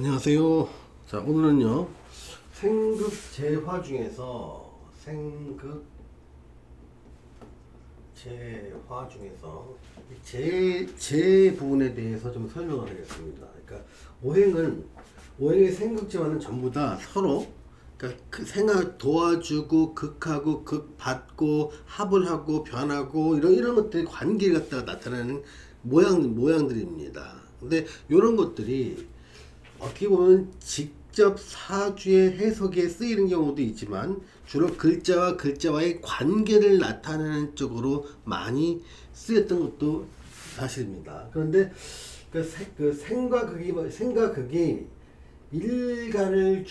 안녕하세요. 자, 오늘은요, 생극 재화 중에서, 재 부분에 대해서 좀 설명을 하겠습니다. 그러니까, 오행의 생극 재화는 전부 다 서로, 그러니까 그 생각 도와주고, 극하고, 극받고, 합을 하고, 변하고, 이런 것들이 관계를 갖다가 나타나는 모양들입니다. 근데, 이런 것들이, 어떻게 보면 직접 사주의 해석에 쓰이는 경우도 있지만 주로 글자와 글자와의 관계를 나타내는 쪽으로 많이 쓰였던 것도 사실입니다. 그런데 생과 극이 일간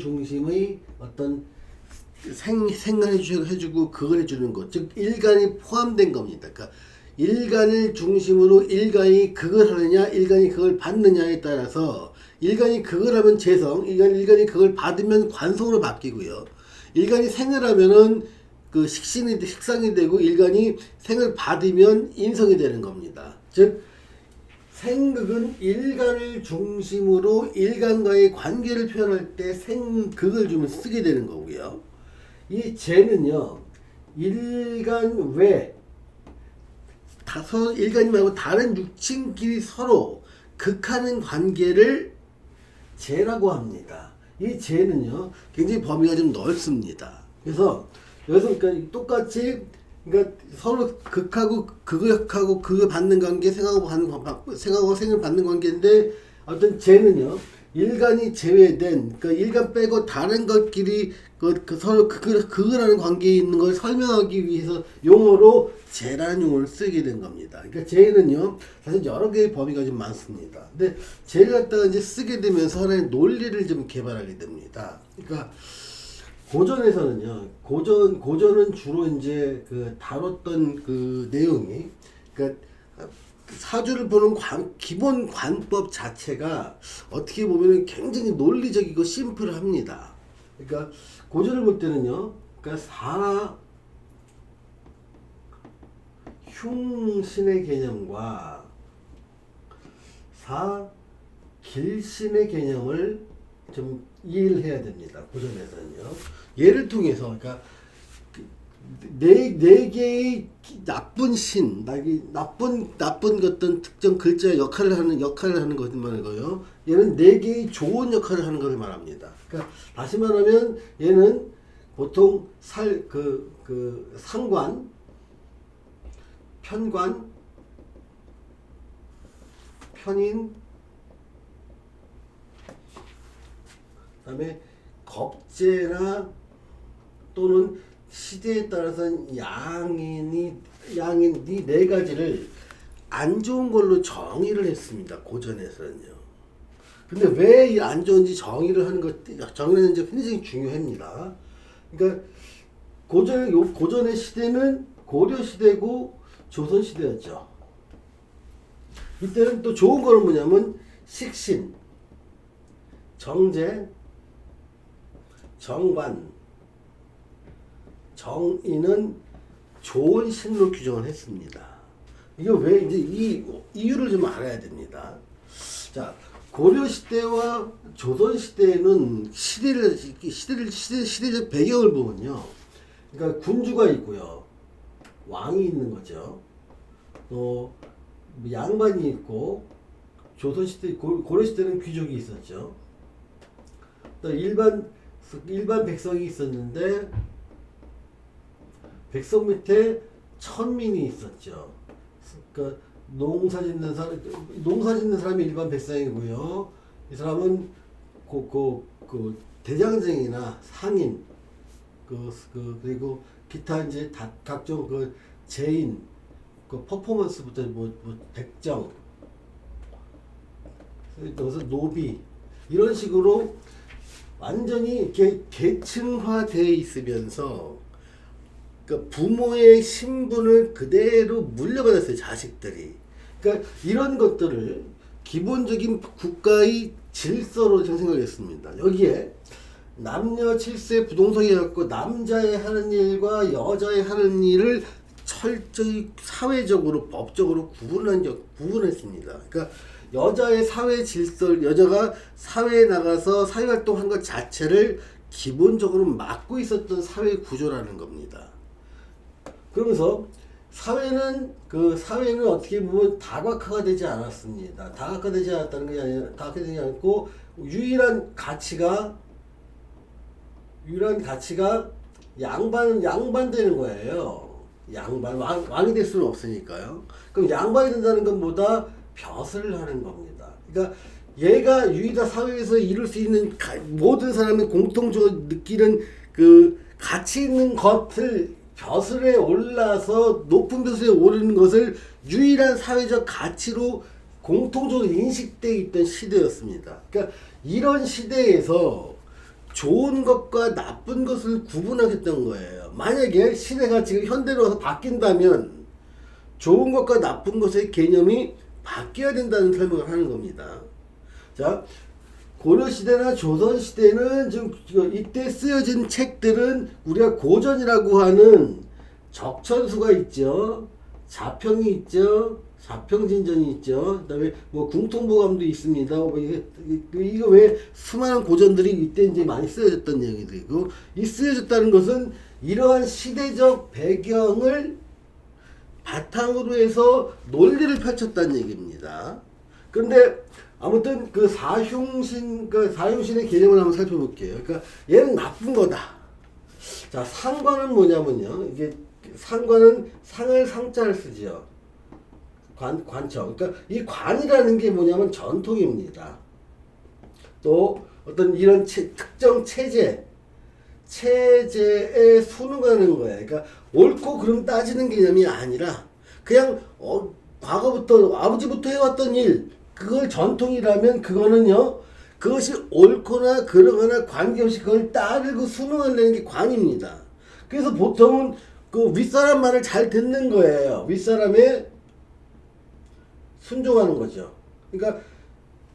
중심의 어떤 생간해 해주고 극을 해주는 것, 즉 일간이 포함된 겁니다. 그러니까 일간을 중심으로 일간이 극을 하느냐, 일간이 극을 받느냐에 따라서 일간이 극을 하면 재성, 일간이 극을 받으면 관성으로 바뀌고요. 일간이 생을 하면은 그 식상이 되고 일간이 생을 받으면 인성이 되는 겁니다. 즉 생극은 일간을 중심으로 일간과의 관계를 표현할 때 생극을 좀 쓰게 되는 거고요. 이 재는요, 일간 외 일간이 말고 다른 육친끼리 서로 극하는 관계를 재라고 합니다. 이 재는요, 굉장히 범위가 좀 넓습니다. 그래서 여기서 그러니까 똑같이 그러니까 서로 극하고 극을 받는 관계, 생하고 생을 받는 관계인데 어떤 재는요, 일간이 제외된, 그러니까 일간 빼고 다른 것끼리 서로 극을 하는 관계에 있는 걸 설명하기 위해서 용어로 재라는 용어를 쓰게 된 겁니다. 그러니까 재는요, 사실 여러 개의 범위가 좀 많습니다. 근데 재를 갖다가 이제 쓰게 되면서 하나의 논리를 좀 개발하게 됩니다. 그러니까 고전에서는요, 고전은 주로 이제 다뤘던 그 내용이, 그러니까 사주를 보는 기본 관법 자체가 어떻게 보면 굉장히 논리적이고 심플합니다. 그러니까 고전을 볼 때는요, 그러니까 사흉신의 개념과 사길신의 개념을 좀 이해를 해야 됩니다. 고전에서는요. 예를 통해서, 그러니까 네 개의 나쁜 신, 나쁜 어떤 특정 글자의 역할을 하는 것을 말하는 거예요. 얘는 네 개의 좋은 역할을 하는 것을 말합니다. 그러니까 다시 말하면 얘는 보통 상관, 편관, 편인, 그다음에 겁재나 또는 시대에 따라서는 양인 이 네 가지를 안 좋은 걸로 정의를 했습니다. 고전에서는요. 근데 왜 이 안 좋은지 정의하는 게 굉장히 중요합니다. 그러니까 고전의 시대는 고려 시대고 조선 시대였죠. 이때는 또 좋은 거는 뭐냐면 식신, 정제, 정관, 정인은 좋은 신으로 규정을 했습니다. 이게 왜 이제 이 이유를 좀 알아야 됩니다. 자, 고려 시대와 조선 시대에는 시대적 배경을 보면요, 그러니까 군주가 있고요, 왕이 있는 거죠. 또 양반이 있고, 고려 시대는 귀족이 있었죠. 또 일반 백성이 있었는데 백성 밑에 천민이 있었죠. 그러니까 농사 짓는 사람이 일반 백성이고요. 이 사람은 대장정이나 상인, 그리고 기타 이제 각종 제인, 퍼포먼스부터 백정, 여기서 노비, 이런 식으로 완전히 이렇게 계층화되어 있으면서 그러니까 부모의 신분을 그대로 물려받았어요, 자식들이. 그러니까 이런 것들을 기본적인 국가의 질서로 생각을 했습니다. 여기에 남녀 칠세 부동석이 갖고 남자의 하는 일과 여자의 하는 일을 철저히 사회적으로 법적으로 구분했습니다. 그러니까 여자의 사회 질서, 여자가 사회에 나가서 사회활동한 것 자체를 기본적으로 막고 있었던 사회 구조라는 겁니다. 그러면서 사회는 어떻게 보면 다각화가 되지 않았습니다. 다각화되지 않았다는 게 아니라, 다각화되지 않고 유일한 가치가 양반되는 거예요. 왕이 될 수는 없으니까요. 그럼 양반이 된다는 건 뭐다? 벼슬을 하는 겁니다. 그러니까 얘가 유일한 사회에서 이룰 수 있는 모든 사람이 공통적으로 느끼는 그 가치 있는 것을 벼슬에 올라서 높은 벼슬에 오르는 것을 유일한 사회적 가치로 공통적으로 인식되어 있던 시대였습니다. 그러니까 이런 시대에서 좋은 것과 나쁜 것을 구분하겠다는 거예요. 만약에 시대가 지금 현대로 와서 바뀐다면 좋은 것과 나쁜 것의 개념이 바뀌어야 된다는 설명을 하는 겁니다. 자, 고려시대나 조선시대는 지금 이때 쓰여진 책들은 우리가 고전이라고 하는 적천수가 있죠. 자평이 있죠. 자평진전이 있죠. 그 다음에 뭐 궁통보감도 있습니다. 이거 왜 수많은 고전들이 이때 이제 많이 쓰여졌던 얘기들이고, 이 쓰여졌다는 것은 이러한 시대적 배경을 바탕으로 해서 논리를 펼쳤다는 얘기입니다. 그런데 아무튼 그 사흉신의 개념을 한번 살펴볼게요. 그러니까 얘는 나쁜 거다. 자, 상관은 뭐냐면요. 이게 상관은 상을 상자를 쓰지요. 관청. 그러니까 이 관이라는 게 뭐냐면 전통입니다. 또 어떤 이런 특정 체제에 순응하는 거예요. 그러니까 옳고 그름 따지는 개념이 아니라 그냥 과거부터 아버지부터 해왔던 일, 그걸 전통이라면 그거는요, 그것이 옳거나 그러거나 관계없이 그걸 따르고 순응한다는 게 관입니다. 그래서 보통은 그 윗사람 말을 잘 듣는 거예요. 윗사람에 순종하는 거죠. 그러니까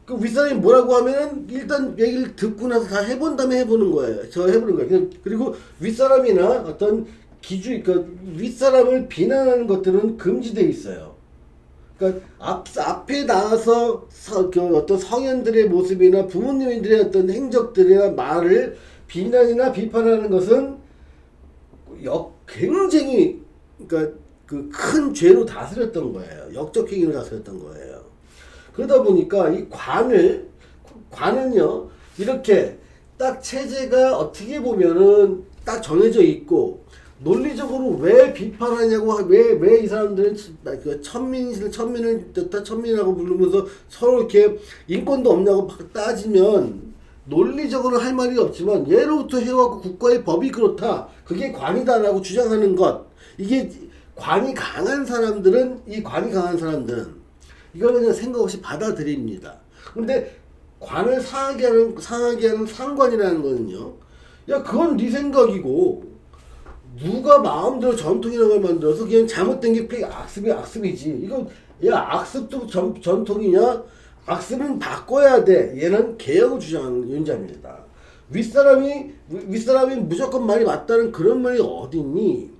그 윗사람이 뭐라고 하면은 일단 얘기를 듣고 나서 다 해본 다음에 해보는 거예요. 해보는 거예요. 그리고 윗사람이나 어떤 그러니까 윗사람을 비난하는 것들은 금지되어 있어요. 그러니까 앞에 나와서 어떤 성현들의 모습이나 부모님들의 어떤 행적들이나 말을 비난이나 비판하는 것은 굉장히 그러니까 그 큰 죄로 다스렸던 거예요. 역적행위로 다스렸던 거예요. 그러다 보니까 이 관은요 이렇게 딱 체제가 어떻게 보면은 딱 정해져 있고, 논리적으로 왜 비판하냐고, 왜 이 사람들은 천민을 천민이라고 부르면서 서로 이렇게 인권도 없냐고 따지면 논리적으로 할 말이 없지만 예로부터 해왔고 국가의 법이 그렇다, 그게 관이다라고 주장하는 것, 이게 관이 강한 사람들은 이걸 그냥 생각 없이 받아들입니다. 근데 관을 상하게 하는 상관이라는 거는요, 야 그건 네 생각이고, 누가 마음대로 전통이라는 걸 만들어서 그냥 잘못된 게 악습이지. 이거 야 악습도 전통이냐? 악습은 바꿔야 돼. 얘는 개혁을 주장하는 윤자입니다. 윗사람이 무조건 말이 맞다는 그런 말이 어딨니?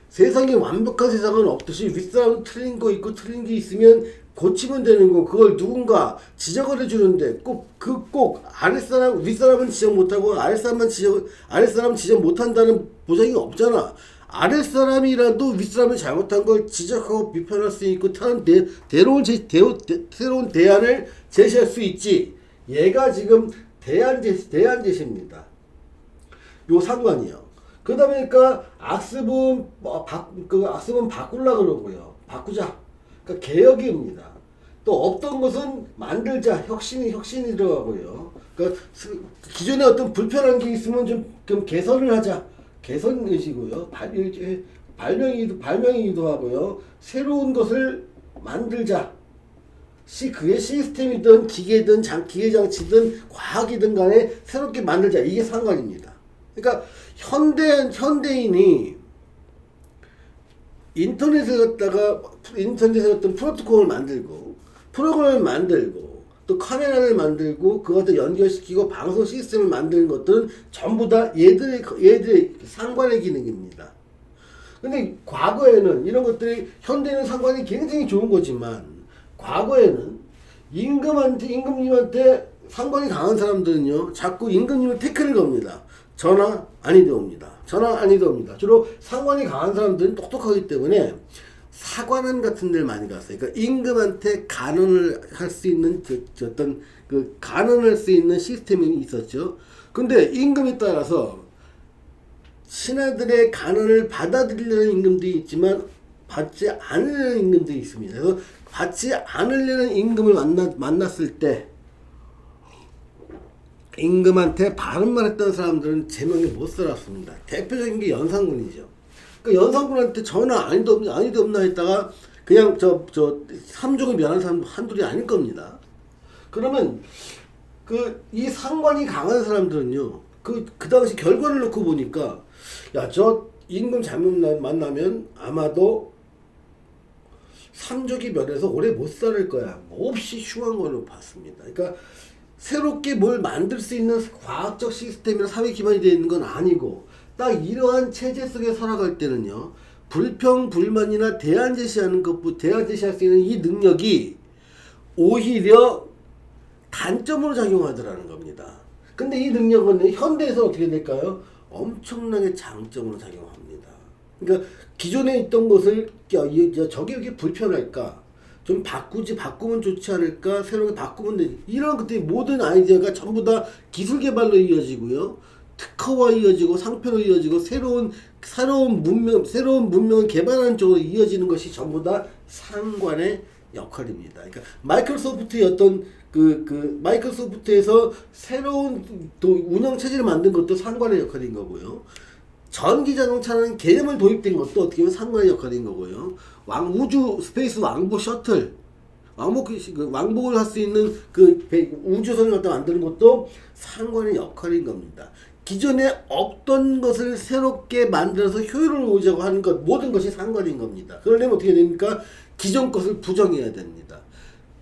세상에 완벽한 세상은 없듯이 윗사람은 틀린 거 있고 틀린 게 있으면 고치면 되는 거, 그걸 누군가 지적을 해주는데 꼭 윗사람은 지적 못하고 아랫사람 지적 못한다는 보장이 없잖아. 아랫사람이라도 윗사람이 잘못한 걸 지적하고 비판할 수 있고 새로운 대안을 제시할 수 있지. 얘가 지금 대안 제시입니다. 요 상관이요. 그러다 보니까 악습은 바꾸려고 그러고요. 바꾸자. 그러니까 개혁입니다. 또 없던 것은 만들자. 혁신이 들어가고요. 그러니까 기존에 어떤 불편한 게 있으면 좀 개선을 하자. 개선 의식이고요. 발명이기도 하고요. 새로운 것을 만들자. 그게 시스템이든 기계든 기계장치든 과학이든 간에 새롭게 만들자. 이게 상관입니다. 그러니까 현대인이 인터넷에 어떤 프로그램을 만들고 또 카메라를 만들고 그것을 연결시키고 방송 시스템을 만드는 것들은 전부 다 얘들의 상관의 기능입니다. 근데 과거에는 이런 것들이, 현대는 상관이 굉장히 좋은 거지만 과거에는 임금님한테 상관이 강한 사람들은요, 자꾸 임금님을 태클을 겁니다. 전하 아니되 옵니다. 전하 아니되 옵니다. 주로 상관이 강한 사람들은 똑똑하기 때문에 사관원 같은 데를 많이 갔어요. 그러니까 임금한테 간언을 할 수 있는 어떤 그 간언할 수 있는 시스템이 있었죠. 근데 임금에 따라서 신하들의 간언을 받아들이려는 임금들이 있지만 받지 않으려는 임금들이 있습니다. 그래서 받지 않으려는 임금을 만났을 때 임금한테 바른 말 했던 사람들은 제명에 못 살았습니다. 대표적인 게 연산군이죠. 그러니까 연산군한테 전화 아니도 없나 했다가 그냥 삼족을 면한 사람 한둘이 아닐 겁니다. 그러면 이 상관이 강한 사람들은요, 그 당시 결과를 놓고 보니까, 야, 저 임금 잘못 만나면 아마도 삼족이 면해서 오래 못 살을 거야. 몹시 흉한 걸로 봤습니다. 그러니까 새롭게 뭘 만들 수 있는 과학적 시스템이나 사회 기반이 되어 있는 건 아니고, 딱 이러한 체제 속에 살아갈 때는요, 불평, 불만이나 대안 제시할 수 있는 이 능력이 오히려 단점으로 작용하더라는 겁니다. 근데 이 능력은 현대에서 어떻게 될까요? 엄청나게 장점으로 작용합니다. 그러니까 기존에 있던 것을 저게 이렇게 불편할까? 좀 바꾸면 좋지 않을까? 새롭게 바꾸면 되지. 이런 것들이 모든 아이디어가 전부 다 기술 개발로 이어지고요. 특허와 이어지고 상표로 이어지고 새로운 문명을 개발하는 쪽으로 이어지는 것이 전부 다 상관의 역할입니다. 그러니까 마이크로소프트의 어떤 마이크로소프트에서 새로운 운영 체제를 만든 것도 상관의 역할인 거고요. 전기 자동차라는 개념을 도입된 것도 어떻게 보면 상관의 역할인 거고요. 우주 스페이스 왕복 셔틀, 왕복을 할 수 있는 우주선을 갖다 만드는 것도 상관의 역할인 겁니다. 기존에 없던 것을 새롭게 만들어서 효율을 오자고 하는 것, 모든 것이 상관인 겁니다. 그러려면 어떻게 됩니까? 기존 것을 부정해야 됩니다.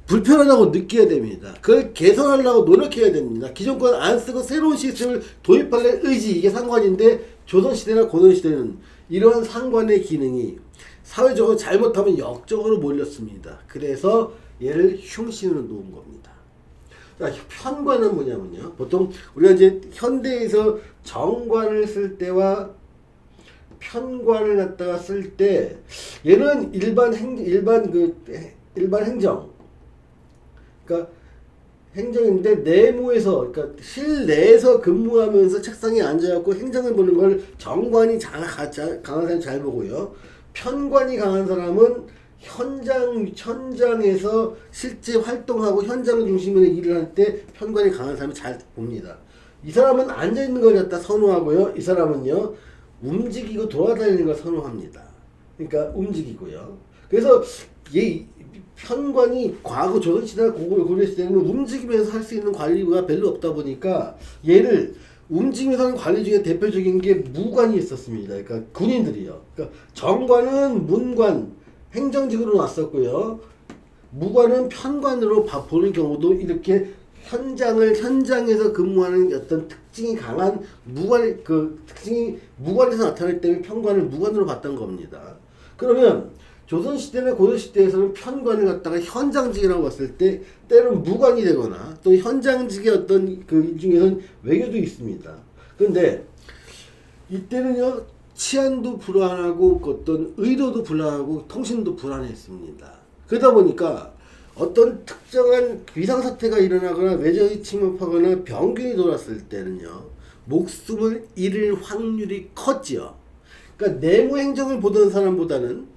불편하다고 느껴야 됩니다. 그걸 개선하려고 노력해야 됩니다. 기존 건 안 쓰고 새로운 시스템을 도입하려는 의지, 이게 상관인데, 조선시대나 고전시대는 이러한 상관의 기능이 사회적으로 잘못하면 역적으로 몰렸습니다. 그래서 얘를 흉신으로 놓은 겁니다. 자, 편관은 뭐냐면요, 보통 우리가 이제 현대에서 정관을 쓸 때와 편관을 갖다가 쓸 때, 얘는 일반 행정, 그러니까 행정인데 내무에서, 그러니까 실내에서 근무하면서 책상에 앉아갖고 행정을 보는 걸 정관이 강한 사람이 잘 보고요. 편관이 강한 사람은 현장에서 실제 활동하고 현장 중심으로 일을 할 때 편관이 강한 사람이 잘 봅니다. 이 사람은 앉아있는 걸 갖다 선호하고요. 이 사람은요, 움직이고 돌아다니는 걸 선호합니다. 그러니까 움직이고요. 그래서 편관이 과거 조선시대나 고려시대는 움직이면서 할 수 있는 관리가 별로 없다 보니까 얘를 움직이면서 하는 관리 중에 대표적인 게 무관이 있었습니다. 그러니까 군인들이요. 그러니까 정관은 문관, 행정직으로 놨었고요. 무관은 편관으로 보는 경우도 이렇게 현장에서 근무하는 어떤 특징이 강한 특징이 무관에서 나타날 때문에 편관을 무관으로 봤던 겁니다. 그러면 조선시대나 고려시대에서는 편관을 갖다가 현장직이라고 봤을 때 때로는 무관이 되거나 또 현장직의 어떤 일 중에서는 외교도 있습니다. 그런데 이때는요, 치안도 불안하고 어떤 의도도 불안하고 통신도 불안했습니다. 그러다 보니까 어떤 특정한 비상사태가 일어나거나 외적이 침입하거나 병균이 돌았을 때는요, 목숨을 잃을 확률이 컸지요. 그러니까 내무행정을 보던 사람보다는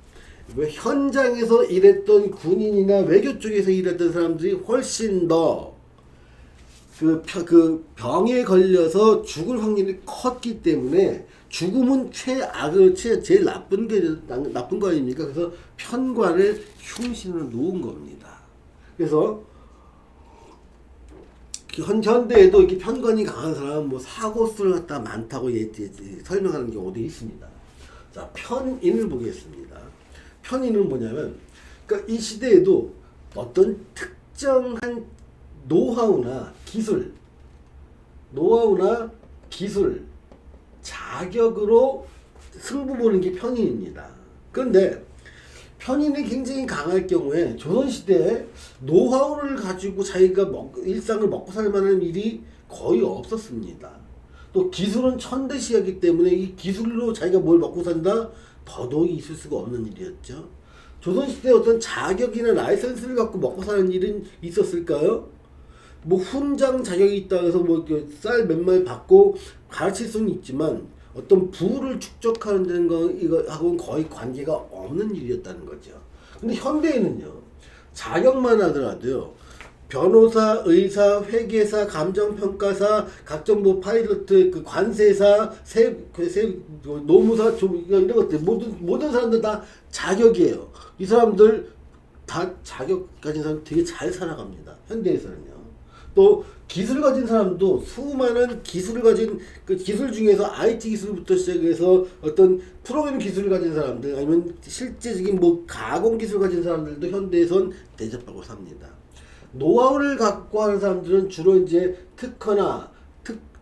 현장에서 일했던 군인이나 외교 쪽에서 일했던 사람들이 훨씬 더 병에 걸려서 죽을 확률이 컸기 때문에 죽음은 제일 나쁜 거 아닙니까? 그래서 편관을 흉신으로 놓은 겁니다. 그래서 현대에도 이렇게 편관이 강한 사람은 사고 수를 갖다 많다고 설명하는 경우도 있습니다. 자, 편인을 보겠습니다. 편인은 뭐냐면, 그러니까 이 시대에도 어떤 특정한 노하우나 기술, 자격으로 승부 보는 게 편인입니다. 그런데 편인이 굉장히 강할 경우에 조선시대에 노하우를 가지고 자기가 일상을 먹고 살 만한 일이 거의 없었습니다. 또 기술은 천대시하기 때문에 이 기술로 자기가 뭘 먹고 산다? 더더욱 있을 수가 없는 일이었죠. 조선시대에 어떤 자격이나 라이선스를 갖고 먹고 사는 일은 있었을까요? 뭐 훈장 자격이 있다 해서 뭐 쌀 몇 마리 받고 가르칠 수는 있지만 어떤 부를 축적하는 데는 이거하고는 거의 관계가 없는 일이었다는 거죠. 근데 현대에는요, 자격만 하더라도요, 변호사, 의사, 회계사, 감정평가사, 각종 뭐 파일로트, 그 관세사, 노무사, 이런 것들 모든 사람들 다 자격이에요. 이 사람들 다 자격 가진 사람 되게 잘 살아갑니다. 현대에서는요. 또 기술 가진 사람도 수많은 기술을 가진 그 기술 중에서 IT 기술부터 시작해서 어떤 프로그래밍 기술을 가진 사람들 아니면 실제적인 뭐 가공 기술 가진 사람들도 현대에선 대접하고 삽니다. 노하우를 갖고 하는 사람들은 주로 이제 특허나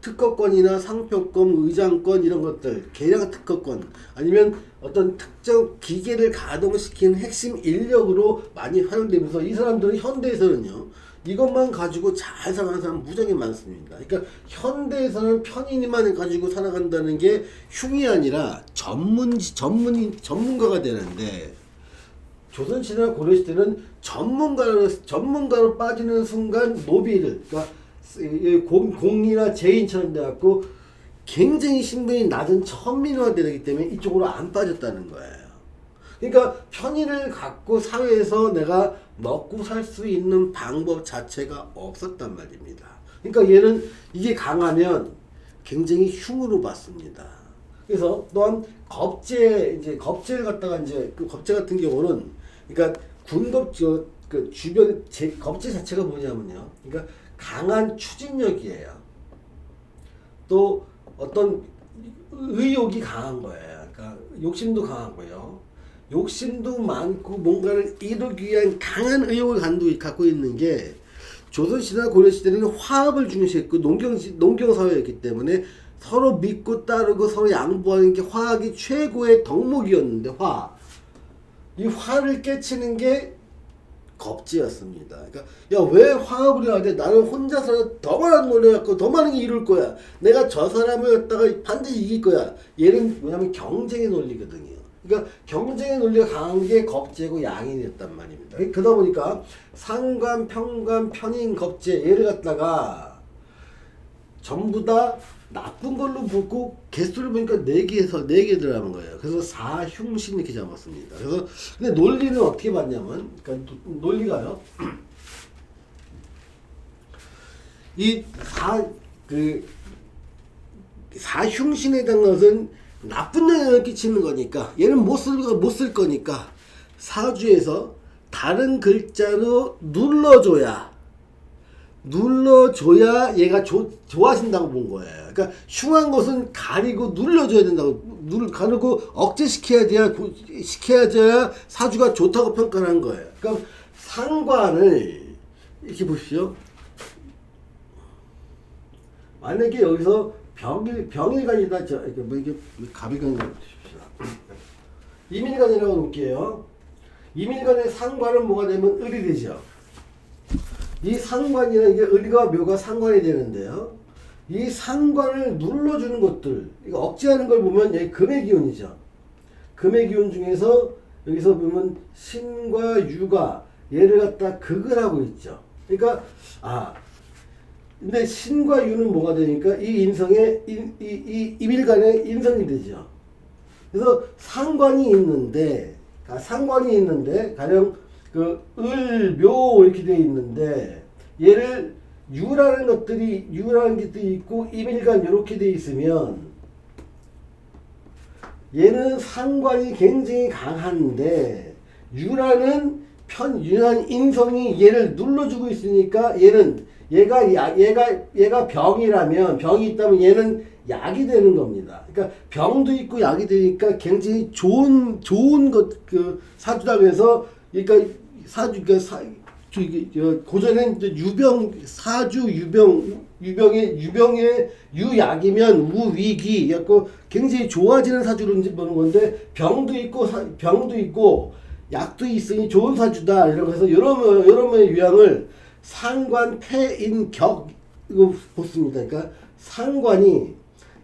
특허권이나 상표권, 의장권 이런 것들, 계량 특허권 아니면 어떤 특정 기계를 가동시키는 핵심 인력으로 많이 활용되면서 이 사람들은 현대에서는요, 이것만 가지고 잘 살아가는 사람 무지하게 많습니다. 그러니까 현대에서는 편인만 가지고 살아간다는 게 흉이 아니라 전문가가 되는데, 조선시대나 고려시대는 전문가로 빠지는 순간 노비들, 그러니까 공이나 제인처럼 돼갖고 굉장히 신분이 낮은 천민화가 되기 때문에 이쪽으로 안 빠졌다는 거예요. 그러니까 편의를 갖고 사회에서 내가 먹고 살 수 있는 방법 자체가 없었단 말입니다. 그러니까 얘는 이게 강하면 굉장히 흉으로 봤습니다. 그래서 또한 겁제를 갖다가 이제 그 겁제 같은 경우는, 그러니까 그 주변 겁제 자체가 뭐냐면요, 그러니까 강한 추진력이에요. 또 어떤 의욕이 강한 거예요. 그러니까 욕심도 강한 거예요. 욕심도 많고 뭔가를 이루기 위한 강한 의욕을 갖고 있는 게, 조선시대나 고려시대는 화합을 중시했고 농경사회였기 때문에 서로 믿고 따르고 서로 양보하는 게 화학이 최고의 덕목이었는데, 이 화를 깨치는 게 겁제였습니다. 그러니까 야, 왜 화합을 해야 돼? 나는 혼자서 더 많은 걸 해갖고 더 많은 게 이룰 거야. 내가 저 사람을 갖다가 반드시 이길 거야. 얘는 뭐냐면 경쟁의 논리거든요. 그러니까 경쟁의 논리가 강한 게 겁제고 양인이었단 말입니다. 그러다 보니까 상관, 평관, 편인, 겁제 얘를 갖다가 전부 다 나쁜 걸로 보고 개수를 보니까 4개 들어가는 거예요. 그래서 사흉신 이렇게 잡았습니다. 그래서 근데 논리는 어떻게 봤냐면, 그러니까 논리가요, 이 사흉신에 대한 것은 나쁜 영향을 끼치는 거니까 얘는 못 쓸 거니까 사주에서 다른 글자로 눌러줘야 얘가 좋아진다고 본 거예요. 그러니까 흉한 것은 가리고 눌러줘야 된다고, 가르고 시켜줘야 사주가 좋다고 평가한 거예요. 그러니까 상관을 이렇게 보십시오. 만약에 여기서 병일간이다, 이게 갑일간이라고 보십시오. 이밀간이라고 놓을게요. 이밀간의 상관은 뭐가 되면 을이 되죠. 이 상관이나 이게 을과 묘가 상관이 되는데요. 이 상관을 눌러주는 것들, 이거 억제하는 걸 보면 여기 금의 기운이죠. 금의 기운 중에서 여기서 보면 신과 유가 얘를 갖다 극을 하고 있죠. 그러니까 근데 신과 유는 뭐가 되니까 이 인성에 이 이밀간에 인성이 되죠. 그래서 상관이 있는데 가령 그 을, 묘 이렇게 되어 있는데, 얘를 유라는 것들이 있고 이밀간 이렇게 되어 있으면 얘는 상관이 굉장히 강한데 유라는 유한 인성이 얘를 눌러주고 있으니까 얘가 병이 있다면 얘는 약이 되는 겁니다. 그러니까 병도 있고 약이 되니까 굉장히 좋은 것 사주라고 해서, 그러니까 고전엔 유병의 유약이면 우위기, 굉장히 좋아지는 사주로 보는 건데, 병도 있고 약도 있으니 좋은 사주다. 이라고 해서 여러 명의 유형을 상관, 패인, 격, 이거 보습니다. 그러니까 상관이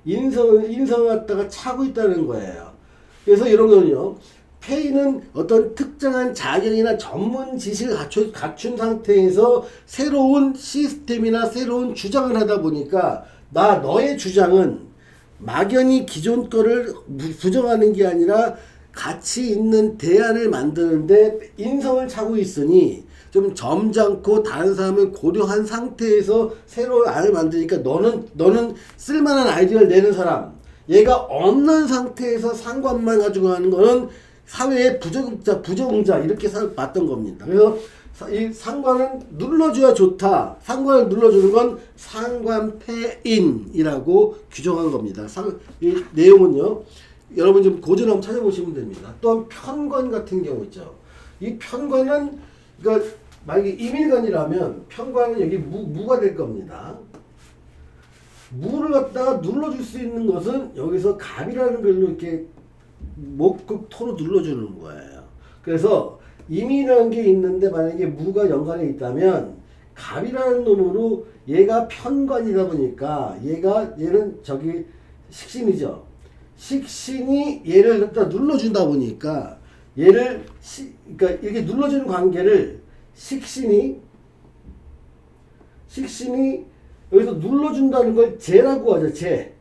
인성을 갖다가 차고 있다는 거예요. 그래서 이런 거는요, 패인은 어떤 특정한 자격이나 전문 지식을 갖춘 상태에서 새로운 시스템이나 새로운 주장을 하다 보니까 너의 주장은 막연히 기존 거를 부정하는 게 아니라 가치 있는 대안을 만드는데 인성을 차고 있으니 좀 점잖고 다른 사람을 고려한 상태에서 새로운 안을 만드니까 너는 쓸만한 아이디어를 내는 사람, 얘가 없는 상태에서 상관만 가지고 하는 거는 사회의 부적응자 이렇게 봤던 겁니다. 그래서 이 상관은 눌러줘야 좋다. 상관을 눌러주는 건 상관패인이라고 규정한 겁니다. 이 내용은요, 여러분 좀 고전 한번 찾아보시면 됩니다. 또한 편관 같은 경우 있죠. 이 편관은 그러니까 만약에 임일관이라면 편관은 여기 무가 될 겁니다. 무를 갖다가 눌러줄 수 있는 것은 여기서 갑이라는 걸로 이렇게 목극토로 눌러주는 거예요. 그래서 임이라는 게 있는데 만약에 무가 연관에 있다면 갑이라는 놈으로 얘가 편관이다 보니까 얘는 저기 식신이죠. 식신이 얘를 갖다 눌러준다 보니까 그러니까 이렇게 눌러주는 관계를 식신이 여기서 눌러준다는 걸 재라고 하죠. 재.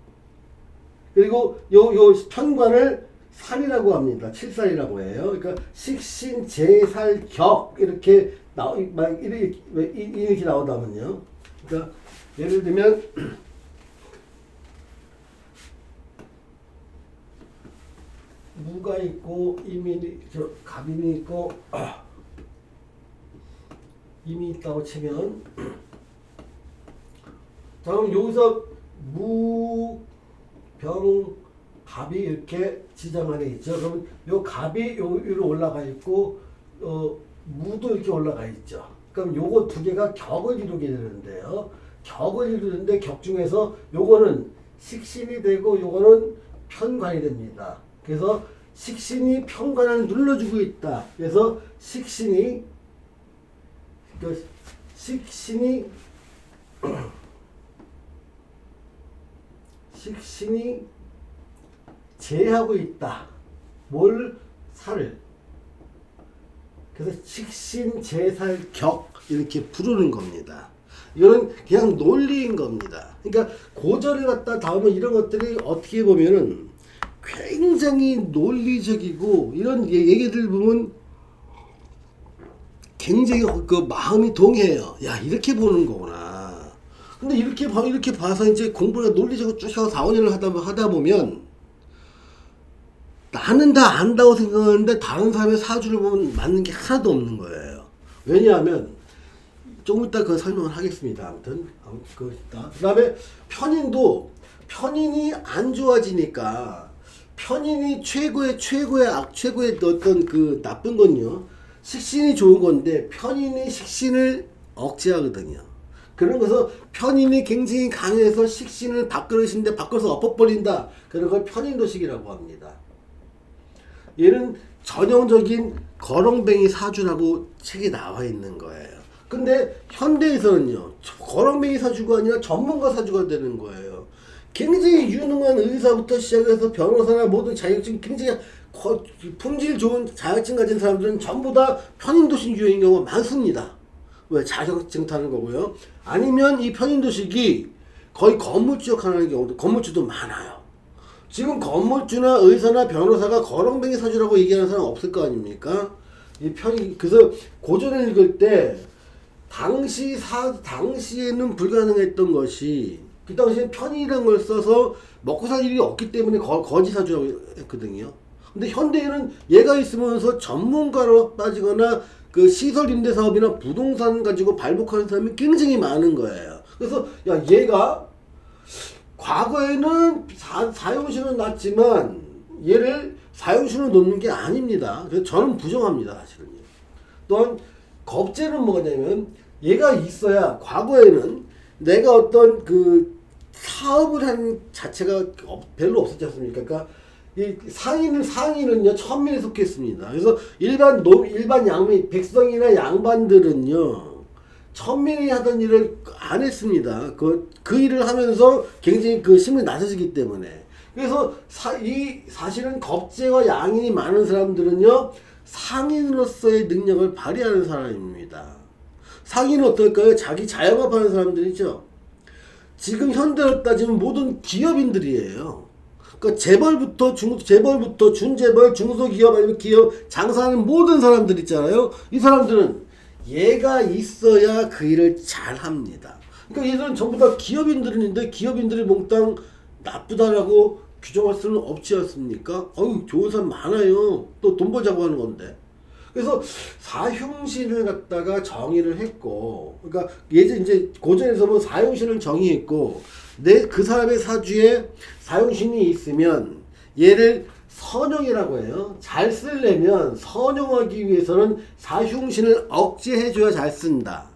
그리고 요 편관을 살이라고 합니다. 칠살이라고 해요. 그러니까 식신, 재살, 격 이렇게 이렇게 나오다면요. 그러니까 예를 들면 무가 있고 갑인이 있고 임이 있다고 치면 자 그럼 여기서 무, 병, 갑이 이렇게 지장 안에 있죠. 그러면 요 갑이 위로 올라가 있고 무도 이렇게 올라가 있죠. 그럼 요거 두 개가 격을 이루게 되는데요. 격을 이루는데 격 중에서 요거는 식신이 되고 요거는 편관이 됩니다. 그래서 식신이 편관을 눌러주고 있다. 그래서 식신이 제하고 있다. 뭘? 살을. 그래서 식신, 제살, 격 이렇게 부르는 겁니다. 이거는 그냥 논리인 겁니다. 그러니까 고전을 갖다 다으면 이런 것들이 어떻게 보면은 굉장히 논리적이고 이런 얘기들 보면 굉장히 그 마음이 동해요. 야 이렇게 보는 거구나. 근데 이렇게 봐서 이제 공부를 논리적으로 쭉 해서 4, 5년을 하다 보면 나는 다 안다고 생각하는데 다른 사람의 사주를 보면 맞는 게 하나도 없는 거예요. 왜냐하면 조금 이따 그 설명을 하겠습니다. 아무튼 그 다음에 편인이 안 좋아지니까 편인이 최고의 어떤 그 나쁜 건요. 식신이 좋은 건데 편인이 식신을 억제하거든요. 그런 것은 편인이 굉장히 강해서 식신을 밥그릇인데 바꿔서 엎어버린다. 그런 걸 편인도식이라고 합니다. 얘는 전형적인 거렁뱅이 사주라고 책에 나와 있는 거예요. 근데 현대에서는요, 거렁뱅이 사주가 아니라 전문가 사주가 되는 거예요. 굉장히 유능한 의사부터 시작해서 변호사나 모든 자격증 굉장히 품질 좋은 자격증 가진 사람들은 전부 다 편인도식 유형인 경우가 많습니다. 왜? 자격증 타는 거고요. 아니면 이 편인도식이 거의 건물주 역할하는 경우도 건물주도 많아요. 지금 건물주나 의사나 변호사가 거렁뱅이 사주라고 얘기하는 사람 없을 거 아닙니까? 그래서 고전을 읽을 때 당시에는 불가능했던 것이 그 당시에 편이라는 걸 써서 먹고 살 일이 없기 때문에 거지 사주라고 했거든요. 근데 현대에는 얘가 있으면서 전문가로 빠지거나 그 시설 임대 사업이나 부동산 가지고 발복하는 사람이 굉장히 많은 거예요. 그래서 야 얘가 과거에는 사용신은 났지만 얘를 사용신으로 놓는 게 아닙니다. 그래서 저는 부정합니다. 사실은요. 또한 겁재는 뭐냐면 얘가 있어야 과거에는 내가 어떤 그 사업을 한 자체가 별로 없었지 않습니까? 그러니까 이 상인은요 천민에 속했습니다. 그래서 일반 양민 백성이나 양반들은요 천민이 하던 일을 안 했습니다. 그 일을 하면서 굉장히 그 힘이 낮아지기 때문에. 그래서 사실은 겁재와 양인이 많은 사람들은요 상인으로서의 능력을 발휘하는 사람입니다. 상인은 어떨까요? 자기 자영업하는 사람들이죠. 지금 현대로 따지면 모든 기업인들이에요. 그러니까 재벌부터 준재벌, 중소기업 아니면 기업 장사하는 모든 사람들 있잖아요. 이 사람들은 얘가 있어야 그 일을 잘 합니다. 그러니까 얘들은 전부 다 기업인들인데 기업인들이 몽땅 나쁘다라고 규정할 수는 없지 않습니까? 어유 좋은 사람 많아요. 또 돈 벌자고 하는 건데. 그래서 사흉신을 갖다가 정의를 했고, 그러니까 예전 이제 고전에서 보면 사흉신을 정의했고, 그 사람의 사주에 사흉신이 있으면 얘를 선용이라고 해요. 잘 쓰려면 선용하기 위해서는 사흉신을 억제해줘야 잘 쓴다.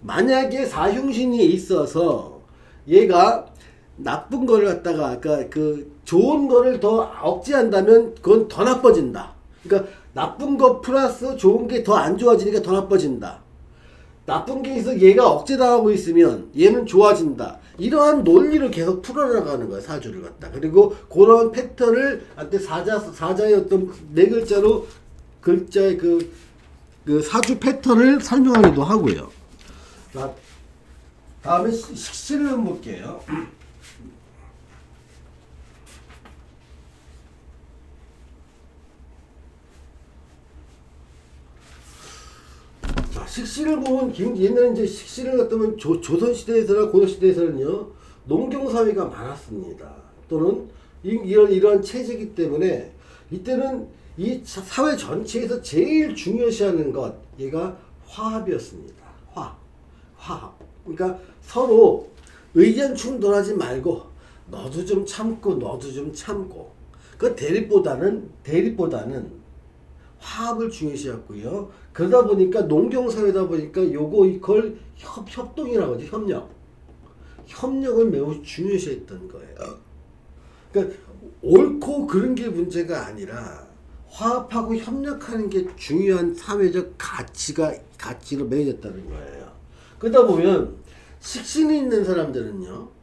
만약에 사흉신이 있어서 얘가 나쁜 거를 갖다가 그러니까 그 좋은 거를 더 억제한다면 그건 더 나빠진다. 그러니까 나쁜 거 플러스 좋은 게 더 안 좋아지니까 더 나빠진다. 나쁜 게 있어 얘가 억제당하고 있으면 얘는 좋아진다. 이러한 논리를 계속 풀어나가는 거야 사주를 갖다. 그리고 그런 패턴을 한테 사자의 어떤 네 글자로 글자의 그 사주 패턴을 설명하기도 하고요. 자, 다음에 식신을 한번 볼게요. 식신을 보면 옛날에 이제 식신을 갖다면 조선 시대에서나 고려 시대에서는요 농경 사회가 많았습니다. 또는 이런 체제이기 때문에 이때는 이 사회 전체에서 제일 중요시하는 것 얘가 화합이었습니다. 화합. 그러니까 서로 의견 충돌하지 말고 너도 좀 참고 너도 좀 참고 그 대립보다는 화합을 중요시했고요. 그러다 보니까 농경사회다 보니까 요거 이걸 협동이라고 하죠. 협력을 매우 중요시했던 거예요. 그러니까 옳고 그른 게 문제가 아니라 화합하고 협력하는 게 중요한 사회적 가치로 매여졌다는 거예요. 그러다 보면 식신이 있는 사람들은요.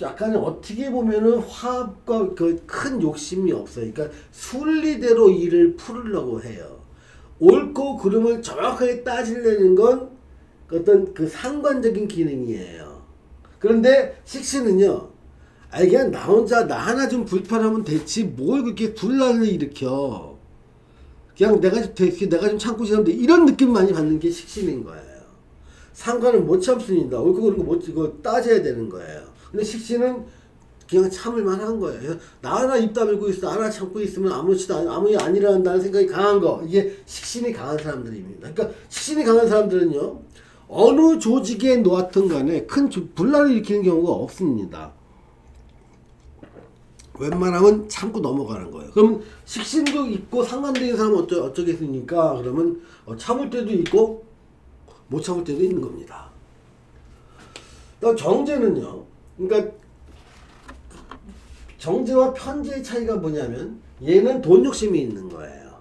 약간 어떻게 보면은 화합과 그 큰 욕심이 없어요. 그러니까 순리대로 일을 풀으려고 해요. 옳고 그름을 정확하게 따지려는 건 어떤 그 상관적인 기능이에요. 그런데 식신은요, 그냥 나 혼자 나 하나 좀 불편하면 됐지 뭘 그렇게 분란을 일으켜. 그냥 내가 좀 참고 지나면 돼. 이런 느낌 많이 받는 게 식신인 거예요. 상관을 못 참습니다. 옳고 그른 거 이거 따져야 되는 거예요. 근데 식신은 그냥 참을 만한 거예요. 나 하나 입 다물고 있어, 나 하나 참고 있으면 아무 일 아니라는 생각이 강한 거. 이게 식신이 강한 사람들입니다. 그러니까 식신이 강한 사람들은요, 어느 조직에 놓았든 간에 큰 분란을 일으키는 경우가 없습니다. 웬만하면 참고 넘어가는 거예요. 그럼 식신도 있고 상관되는 사람은 어쩌겠습니까? 그러면 참을 때도 있고 못 참을 때도 있는 겁니다. 정제는요, 그러니까 정제와 편제의 차이가 뭐냐면 얘는 돈 욕심이 있는 거예요.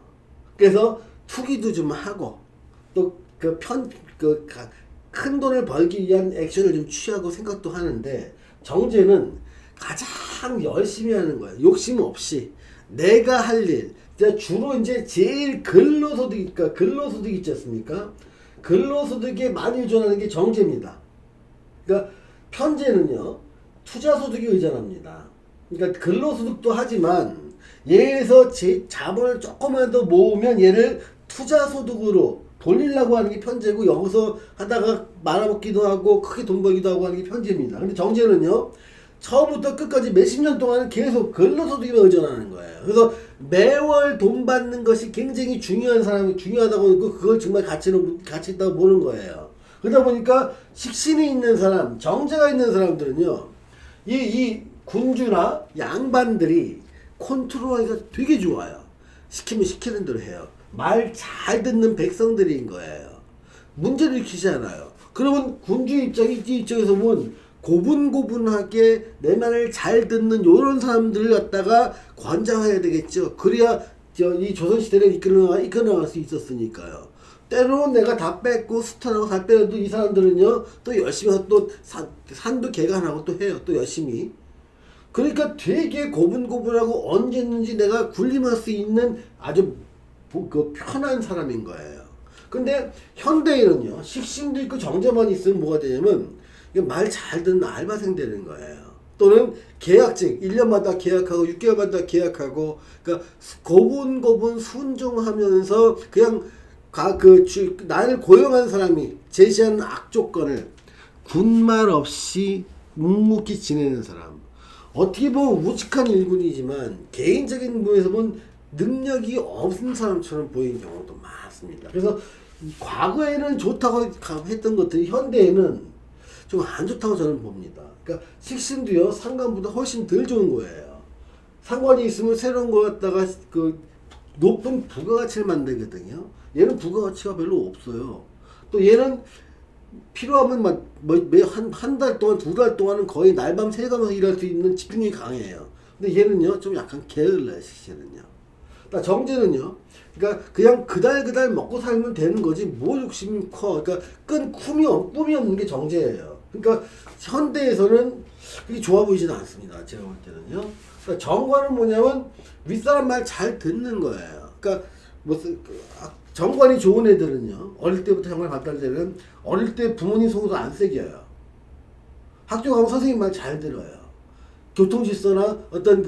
그래서 투기도 좀 하고 또 큰 돈을 벌기 위한 액션을 좀 취하고 생각도 하는데 정제는 가장 열심히 하는 거예요. 욕심 없이 내가 할 일. 주로 이제 제일 근로소득 있지 않습니까? 근로소득에 많이 의존하는 게 정제입니다. 그러니까 편제는요 투자소득에 의존합니다. 그러니까 근로소득도 하지만 얘에서 제 자본을 조금만 더 모으면 얘를 투자소득으로 돌리려고 하는 게 편제고 여기서 하다가 말아먹기도 하고 크게 돈 벌기도 하고 하는 게 편제입니다. 근데 정제는요 처음부터 끝까지 몇십 년 동안 계속 근로소득에만 의존하는 거예요. 그래서 매월 돈 받는 것이 굉장히 중요하다고 하고 그걸 정말 가치 있다고 보는 거예요. 그러다 보니까 식신이 있는 사람, 정제가 있는 사람들은요, 이 군주나 양반들이 컨트롤하기가 되게 좋아요. 시키면 시키는 대로 해요. 말 잘 듣는 백성들인 거예요. 문제를 일으키지 않아요. 그러면 군주 입장에서 보면 고분고분하게 내 말을 잘 듣는 요런 사람들을 갖다가 권장해야 되겠죠. 그래야 이 조선시대를 이끌어나갈 수 있었으니까요. 때로는 내가 다 뺏고 수탈하고 다 빼도 이 사람들은요 또 열심히 하고 또 산도 개간하고 또 해요. 또 열심히. 그러니까 되게 고분고분하고 언제든지 내가 군림할 수 있는 아주 편한 사람인 거예요. 근데 현대인은요 식심도 있고 정제만 있으면 뭐가 되냐면 말 잘 듣는 알바생 되는 거예요. 또는 계약직 1년마다 계약하고 6개월마다 계약하고 그러니까 고분고분 순종하면서 그냥 나를 고용한 사람이 제시하는 악조건을 군말 없이 묵묵히 지내는 사람. 어떻게 보면 우직한 일군이지만 개인적인 부분에서 보면 능력이 없는 사람처럼 보이는 경우도 많습니다. 그래서 과거에는 좋다고 했던 것들이 현대에는 좀 안 좋다고 저는 봅니다. 그러니까 식신도요 상관보다 훨씬 덜 좋은 거예요. 상관이 있으면 새로운 거 갖다가 높은 부가가치를 만들거든요. 얘는 부가가치가 별로 없어요. 또 얘는 필요하면 한 달 동안, 2달 동안은 거의 날밤 새가면서 일할 수 있는 집중력이 강해요. 근데 얘는요, 좀 약간 게을러요, 식신은요. 그러니까 정제는요, 그러니까 그냥 그달 먹고 살면 되는 거지, 뭐 욕심이 커. 그러니까 꿈이 없는 게 정제예요. 그러니까 현대에서는 그게 좋아 보이지는 않습니다. 제가 볼 때는요. 그러니까 정관은 뭐냐면 윗사람 말 잘 듣는 거예요. 그러니까 정관이 좋은 애들은요, 어릴 때부터 정말 발달되는, 어릴 때 부모님 속도 안 새겨요. 학교 가면 선생님 말 잘 들어요. 교통질서나 어떤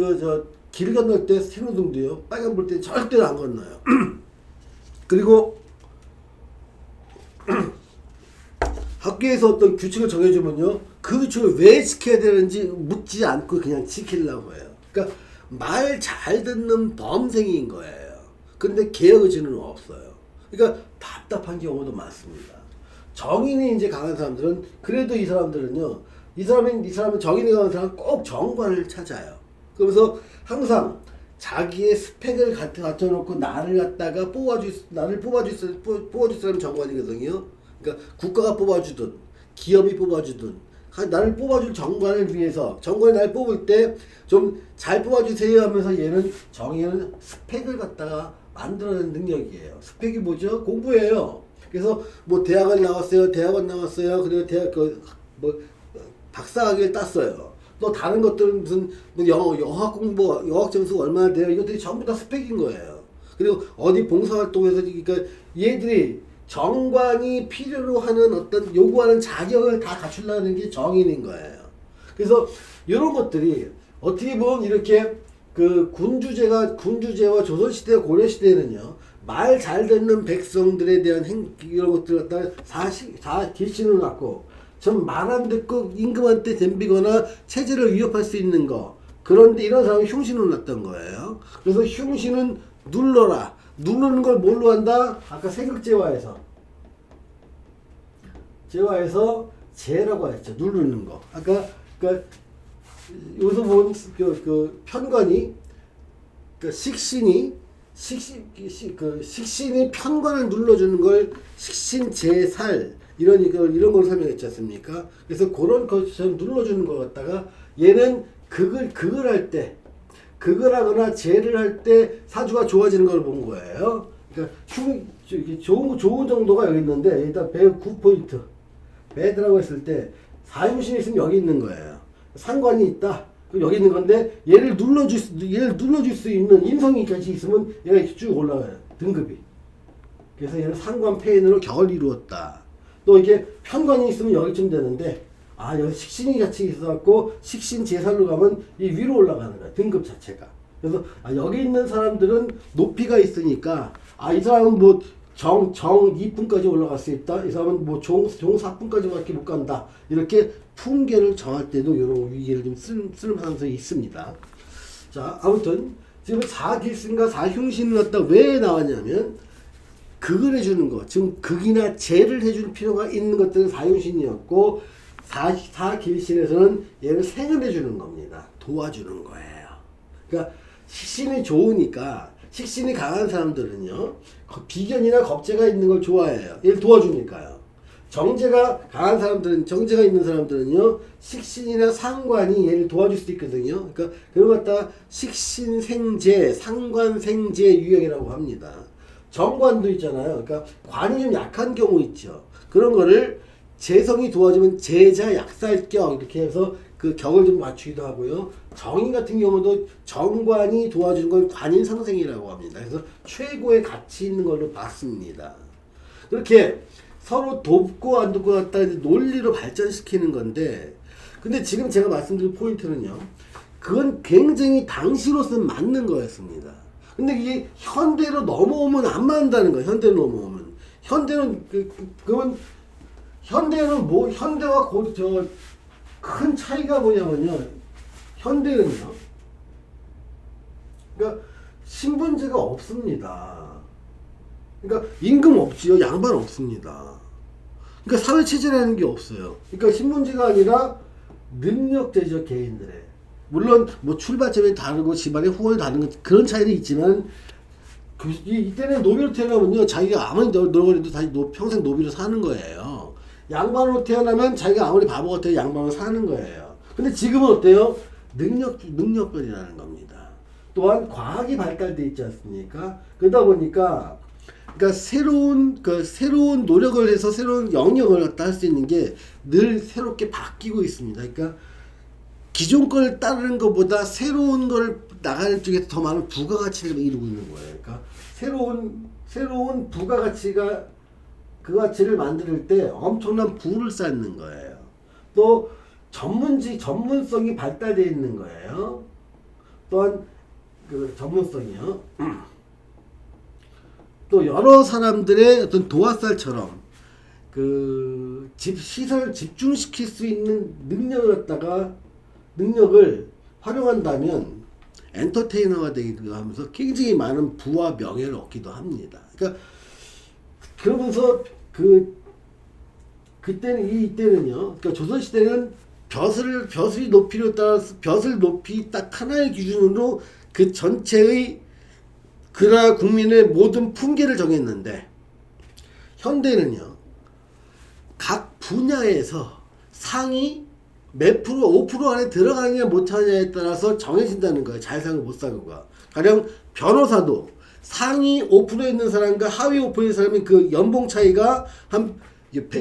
길 건널 때 신호등도요, 빨간 불 때 절대로 안 건너요. 그리고 학교에서 어떤 규칙을 정해주면요, 그 규칙을 왜 지켜야 되는지 묻지 않고 그냥 지키려고 해요. 그러니까 말 잘 듣는 범생인 거예요. 근데 개혁의지는 없어요. 그러니까 답답한 경우도 많습니다. 정인이 이제 강한 사람들은 그래도 이 사람들은요, 이 사람은 정인이 강한 사람은 꼭 정관을 찾아요. 그러면서 항상 자기의 스펙을 갖춰놓고 나를 뽑아줄 사람이 정관이거든요. 그러니까 국가가 뽑아주든 기업이 뽑아주든 나를 뽑아줄 정관을 위해서, 정관이 나를 뽑을 때 좀 잘 뽑아주세요 하면서 정의는 스펙을 갖다가 만들어내는 능력이에요. 스펙이 뭐죠? 공부예요. 그래서 대학원 나왔어요. 그리고 박사학위를 땄어요. 또 다른 것들은 무슨 여학 점수가 얼마나 돼요? 이것들이 전부 다 스펙인 거예요. 그리고 어디 봉사활동에서, 그러니까 얘들이 정관이 필요로 하는 어떤 요구하는 자격을 다 갖추려는 게 정인인 거예요. 그래서 이런 것들이 어떻게 보면 이렇게 군주제와 조선시대, 고려시대는요, 말 잘 듣는 백성들에 대한 이런 것들 갖다가 다 길신을 놨고, 전 말 안 듣고 임금한테 덤비거나 체제를 위협할 수 있는 거. 그런데 이런 사람이 흉신을 놨던 거예요. 그래서 흉신은 눌러라. 누르는 걸 뭘로 한다? 아까 세극제화에서 제라고 했죠. 누르는 거. 아까 여기서 본 편관이 식신이 편관을 눌러주는 걸 식신제살 이런 걸 설명했지 않습니까? 그래서 그런 것처럼 눌러주는 것 갖다가 얘는 극을 할 때, 극을 하거나 제를 할 때 사주가 좋아지는 걸 본 거예요. 그러니까 좋은 정도가 여기 있는데, 일단 배 9포인트 배드라고 했을 때 사유신이 있으면 여기 있는 거예요. 상관이 있다. 여기 있는 건데 얘를 눌러줄 수 있는 인성이까지 있으면 얘가 이렇게 쭉 올라가요. 등급이. 그래서 얘는 상관 폐인으로 격을 이루었다. 또 이렇게 편관이 있으면 여기쯤 되는데, 여기 식신이 같이 있어갖고 식신 제살로 가면 이 위로 올라가는 거야. 등급 자체가. 그래서 여기 있는 사람들은 높이가 있으니까 이 사람은 정 2분까지 올라갈 수 있다. 이 사람은 종 4분까지밖에 못 간다. 이렇게 풍계를 정할 때도 이런 위기를 좀 쓰는 사람들이 있습니다. 자, 아무튼 지금 사길신과 사흉신을 갖다 왜 나왔냐면 극을 해주는 거, 지금 극이나 제를 해줄 필요가 있는 것들은 사흉신이었고, 사길신에서는 얘를 생을 해주는 겁니다. 도와주는 거예요. 그러니까 식신이 좋으니까, 식신이 강한 사람들은요, 비견이나 겁재가 있는 걸 좋아해요. 얘를 도와주니까요. 정제가 강한 사람들은, 정제가 있는 사람들은요, 식신이나 상관이 얘를 도와줄 수 있거든요. 그러니까 그런 것 갖다 식신생제, 상관생제 유형이라고 합니다. 정관도 있잖아요. 그러니까 관이 좀 약한 경우 있죠. 그런 거를 재성이 도와주면 제자 약살격 이렇게 해서 그 격을 좀 맞추기도 하고요. 정인 같은 경우도 정관이 도와주는 걸 관인상생이라고 합니다. 그래서 최고의 가치 있는 걸로 봤습니다. 그렇게 서로 돕고 안 돕고 갖다 논리로 발전시키는 건데, 근데 지금 제가 말씀드린 포인트는요, 그건 굉장히 당시로서는 맞는 거였습니다. 근데 이게 현대로 넘어오면 안 맞는다는 거예요. 현대로 넘어오면. 현대는 그건 현대는 뭐 현대와 큰 차이가 뭐냐면요. 현대는요. 그러니까 신분제가 없습니다. 그러니까 임금 없지요. 양반 없습니다. 그러니까 사회체제라는 게 없어요. 그러니까 신분제가 아니라 능력제죠. 개인들의. 물론 뭐 출발점이 다르고 집안의 후원이 다른 그런 차이는 있지만, 이때는 노비로 태어나면요, 자기가 아무리 늙어도 다시 평생 노비로 사는 거예요. 양반으로 태어나면 자기가 아무리 바보 같아도 양반으로 사는 거예요. 근데 지금은 어때요? 능력별이라는 겁니다. 또한 과학이 발달돼 있지 않습니까? 그러다 보니까, 그러니까 새로운 노력을 해서 새로운 영역을 갖다 할 수 있는 게 늘 새롭게 바뀌고 있습니다. 그러니까 기존 걸 따르는 것보다 새로운 걸 나가는 쪽에서 더 많은 부가가치를 이루고 있는 거예요. 그러니까 새로운 부가가치가, 그 가치를 만들 때 엄청난 부를 쌓는 거예요. 또 전문성이 발달되어 있는 거예요. 또한 그 전문성이요. 또 여러 사람들의 어떤 도화살처럼 그 시설을 집중시킬 수 있는 능력을 활용한다면 엔터테이너가 되기도 하면서 굉장히 많은 부와 명예를 얻기도 합니다. 그러니까 그러면서 이때는요. 그러니까 조선시대는 벼슬이 높이로 따라서 벼슬 높이 딱 하나의 기준으로 그 전체의 그 나라 국민의 모든 풍계를 정했는데, 현대는요, 각 분야에서 상위 몇 프로, 5% 안에 들어가느냐 못하느냐에 따라서 정해진다는 거예요. 잘 사고 못 사고가. 가령 변호사도 상위 5%에 있는 사람과 하위 5%에 있는 사람이 그 연봉 차이가 한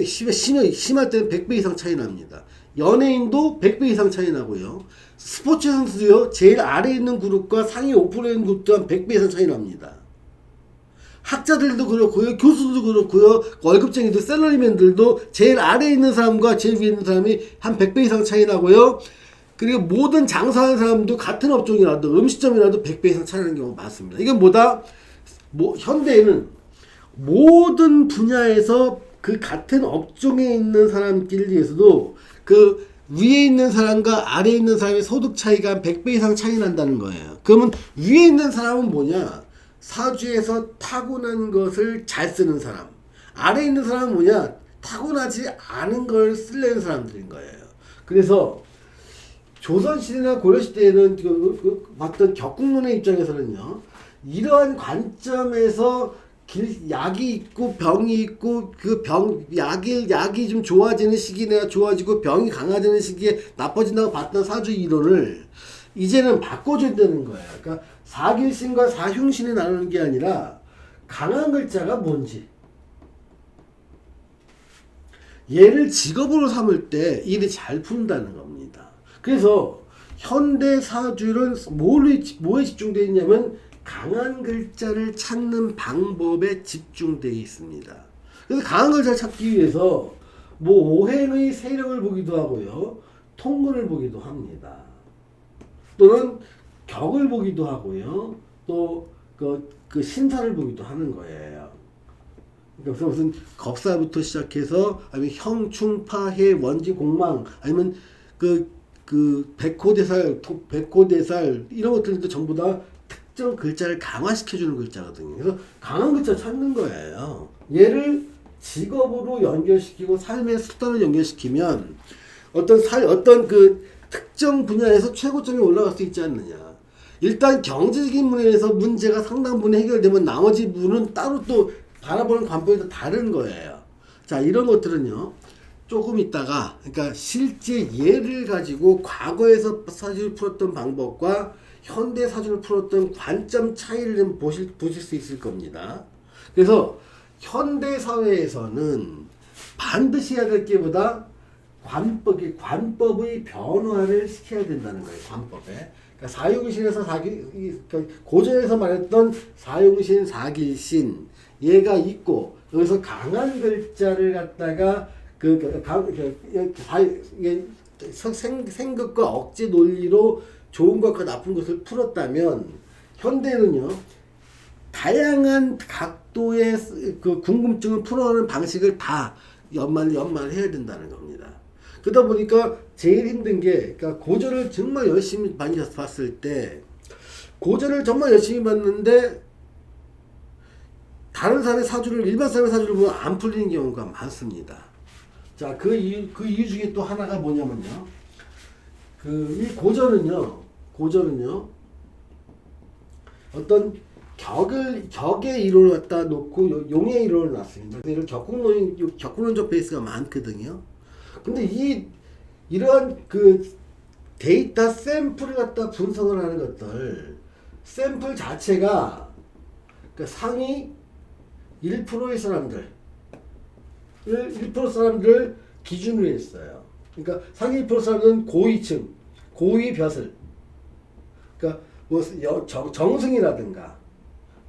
심할 때는 100배 이상 차이 납니다. 연예인도 100배 이상 차이 나고요. 스포츠 선수도요, 제일 아래에 있는 그룹과 상위 5%에 있는 그룹도 한 100배 이상 차이 납니다. 학자들도 그렇고요, 교수도 그렇고요, 월급쟁이들, 셀러리맨들도 제일 아래에 있는 사람과 제일 위에 있는 사람이 한 100배 이상 차이 나고요. 그리고 모든 장사하는 사람도 같은 업종이라도 음식점이라도 100배 이상 차이 나는 경우가 많습니다. 이건 현대에는 모든 분야에서 그 같은 업종에 있는 사람끼리에서도 그 위에 있는 사람과 아래에 있는 사람의 소득 차이가 한 100배 이상 차이 난다는 거예요. 그러면 위에 있는 사람은 뭐냐? 사주에서 타고난 것을 잘 쓰는 사람. 아래에 있는 사람은 뭐냐? 타고나지 않은 걸 쓰려는 사람들인 거예요. 그래서 조선시대나 고려시대에는 봤던 격국론의 입장에서는요, 이러한 관점에서 약이 있고 병이 있고 약이 좀 좋아지는 시기 내가 좋아지고 병이 강화되는 시기에 나빠진다고 봤던 사주 이론을 이제는 바꿔줘야 되는 거예요. 그러니까 사길신과 사흉신이 나누는 게 아니라 강한 글자가 뭔지, 얘를 직업으로 삼을 때 일이 잘 푼다는 겁니다. 그래서 현대 사주는 뭐에 집중되어 있냐면 강한 글자를 찾는 방법에 집중되어 있습니다. 그래서 강한 글자를 찾기 위해서 오행의 세력을 보기도 하고요, 통근을 보기도 합니다. 또는 격을 보기도 하고요, 또 그 신사를 보기도 하는 거예요. 그래서 무슨 겁사부터 시작해서 아니면 형충파해 원지 공망 아니면 백호대살 이런 것들도 전부 다 특정 글자를 강화시켜주는 글자거든요. 그래서 강한 글자 찾는 거예요. 얘를 직업으로 연결시키고 삶의 습관을 연결시키면 어떤 그 특정 분야에서 최고점에 올라갈 수 있지 않느냐. 일단 경제적인 면에서 문제가 상당 부분 해결되면 나머지 부분은 따로 또 바라보는 관점이 다른 거예요. 자, 이런 것들은요, 조금 있다가, 그러니까 실제 예를 가지고 과거에서 사주를 풀었던 방법과 현대 사주를 풀었던 관점 차이를 좀 보실 수 있을 겁니다. 그래서 현대 사회에서는 반드시 해야 될 게보다 관법의 변화를 시켜야 된다는 거예요. 관법에. 그러니까 사용신에서 그러니까 고전에서 말했던 사용신, 사길신 얘가 있고, 여기서 강한 글자를 갖다가 생각과 억지 논리로 좋은 것과 나쁜 것을 풀었다면, 현대는요 다양한 각도의 그 궁금증을 풀어가는 방식을 다 연말해야 된다는 겁니다. 그러다 보니까 제일 힘든 게, 그러니까 고전을 정말 열심히 많이 봤을 때, 고전을 정말 열심히 봤는데 다른 사람의 사주를, 일반 사람의 사주를 보면 안 풀리는 경우가 많습니다. 자, 그 이유 중에 또 하나가 뭐냐면요, 이 고전은요 어떤 격의 이론을 갖다 놓고 용의 이론을 놨습니다. 이런 격국론적 베이스가 많거든요. 근데 이러한 그 데이터 샘플을 갖다 분석을 하는 것들, 샘플 자체가 그 상위 1%의 사람들을 기준으로 했어요. 그러니까 상위 1% 사람들은 고위층, 고위 벼슬, 그러니까 뭐 정승이라든가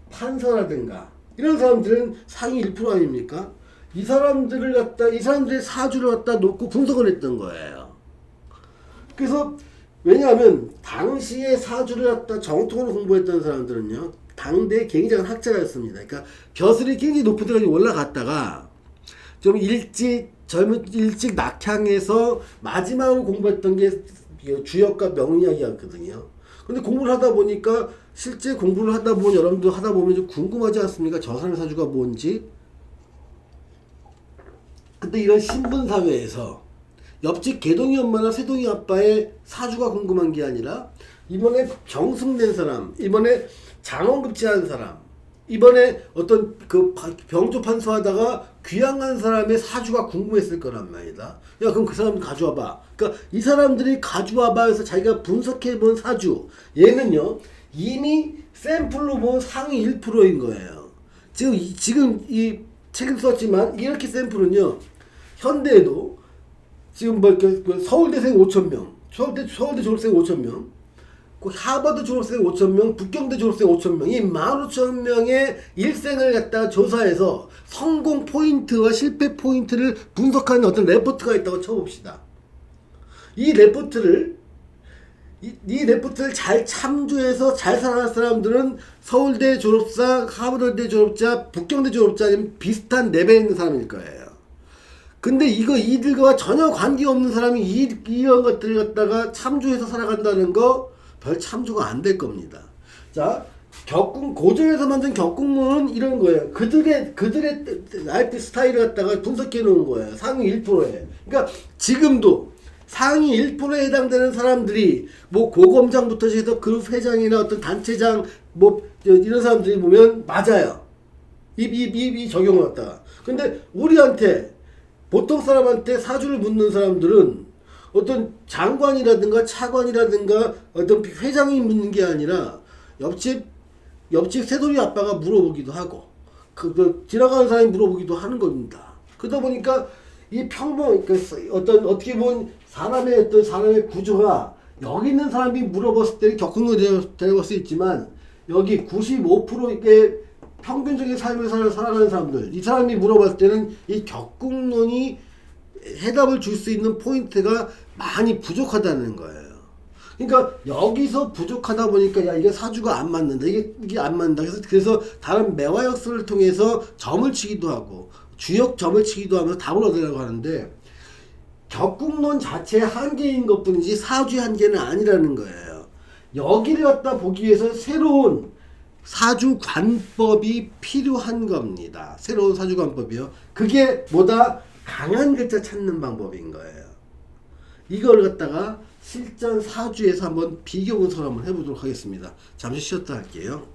판서라든가 이런 사람들은 상위 1% 아닙니까? 이 사람들의 사주를 갖다 놓고 분석을 했던 거예요. 그래서 왜냐하면 당시에 사주를 갖다 정통으로 공부했던 사람들은요, 당대에 굉장한 학자였습니다. 그러니까 벼슬이 굉장히 높은 데까지 올라갔다가 좀 일찍 낙향해서 마지막으로 공부했던 게 주역과 명리학이었거든요. 근데 공부를 하다 보니까, 실제 공부를 하다 보면 여러분들 하다 보면 좀 궁금하지 않습니까? 저 사람의 사주가 뭔지. 근데 이런 신분 사회에서 옆집 개동이 엄마나 새동이 아빠의 사주가 궁금한 게 아니라, 이번에 경승된 사람, 이번에 장원급제한 사람, 이번에 어떤 그 병조 판서하다가 귀향한 사람의 사주가 궁금했을 거란 말이다. 야, 그럼 그 사람 가져와봐. 그러니까 이 사람들이 가져와봐 해서 자기가 분석해본 사주, 얘는요 이미 샘플로 본 상위 1%인 거예요. 지금 이 책을 썼지만, 이렇게 샘플은요 현대에도 지금 서울대생 5,000명, 서울대 졸업생 5,000명, 하버드 졸업생 5,000명, 북경대 졸업생 5,000명, 이 15,000명의 일생을 갖다가 조사해서 성공 포인트와 실패 포인트를 분석하는 어떤 레포트가 있다고 쳐봅시다. 이 레포트를 잘 참조해서 잘 살아갈 사람들은 서울대 졸업자, 하버드대 졸업자, 북경대 졸업자 비슷한 레벨에 있는 사람일 거예요. 근데 이들과 전혀 관계없는 사람이 이런 것들을 갖다가 참조해서 살아간다는 거 별 참조가 안 될 겁니다. 자, 고전에서 만든 격국론은 이런 거예요. 그들의 라이프 스타일을 갖다가 분석해 놓은 거예요. 상위 1%에. 그러니까 지금도 상위 1%에 해당되는 사람들이 뭐 고검장부터 해서 그룹 회장이나 어떤 단체장 뭐 이런 사람들이 보면 맞아요. 이 적용을 갖다가. 근데 우리한테, 보통 사람한테 사주를 묻는 사람들은 어떤 장관이라든가 차관이라든가 어떤 회장이 묻는 게 아니라 옆집 새돌이 아빠가 물어보기도 하고, 지나가는 사람이 물어보기도 하는 겁니다. 그러다 보니까 이 어떻게 보면 사람의 구조가, 여기 있는 사람이 물어봤을 때는 격국론을 데려갈 수 있지만, 여기 95%의 평균적인 삶을 살아가는 사람들, 이 사람이 물어봤을 때는 이 격국론이 해답을 줄 수 있는 포인트가 많이 부족하다는 거예요. 그러니까 여기서 부족하다 보니까, 야, 이게 사주가 안 맞는다, 이게 안 맞는다. 그래서 다른 매화역설을 통해서 점을 치기도 하고 주역 점을 치기도 하면서 답을 얻으려고 하는데, 격국론 자체의 한계인 것뿐이지 사주의 한계는 아니라는 거예요. 여기를 갖다 보기 위해서 새로운 사주 관법이 필요한 겁니다. 새로운 사주 관법이요. 그게 뭐다? 강한 글자 찾는 방법인 거예요. 이걸 갖다가 실전 사주에서 한번 비교 분석을 한번 해보도록 하겠습니다. 잠시 쉬었다 할게요.